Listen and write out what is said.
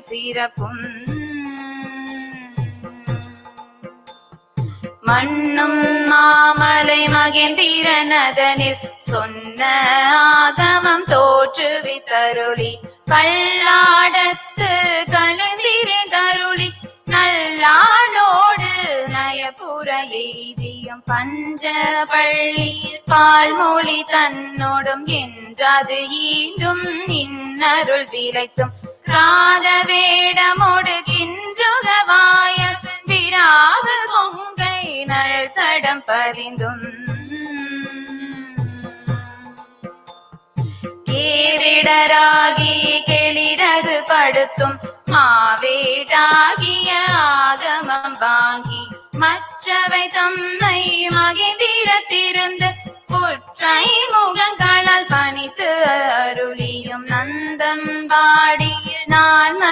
சிறப்பும் மண்ணும் மாமலை மகேந்திரனதனில் சொன்ன ஆகமம் தோற்றுவித்தருளி கல்லாடத்து கலந்திருந்தருளி நல்லாளோடு நயப்புற எய்தியும் பஞ்சபள்ளியில் பால்மொழி தன்னோடும் என்றது ஈண்டும் இன்னருள் விளைத்தும் ராத வேடமோடு கிஞ்சுகவாய விராவ கொங்கை நல் தடம் பறிந்தும் கேவிடராகி கெளிரது படுத்தும் மாவேடாகிய ஆகமம் வாங்கி மற்றவை தம்மை மகேந்திரத்திருந்து புற்றை முகங்களால் பணித்து அருளியும் நந்தம் பாடியில் நான்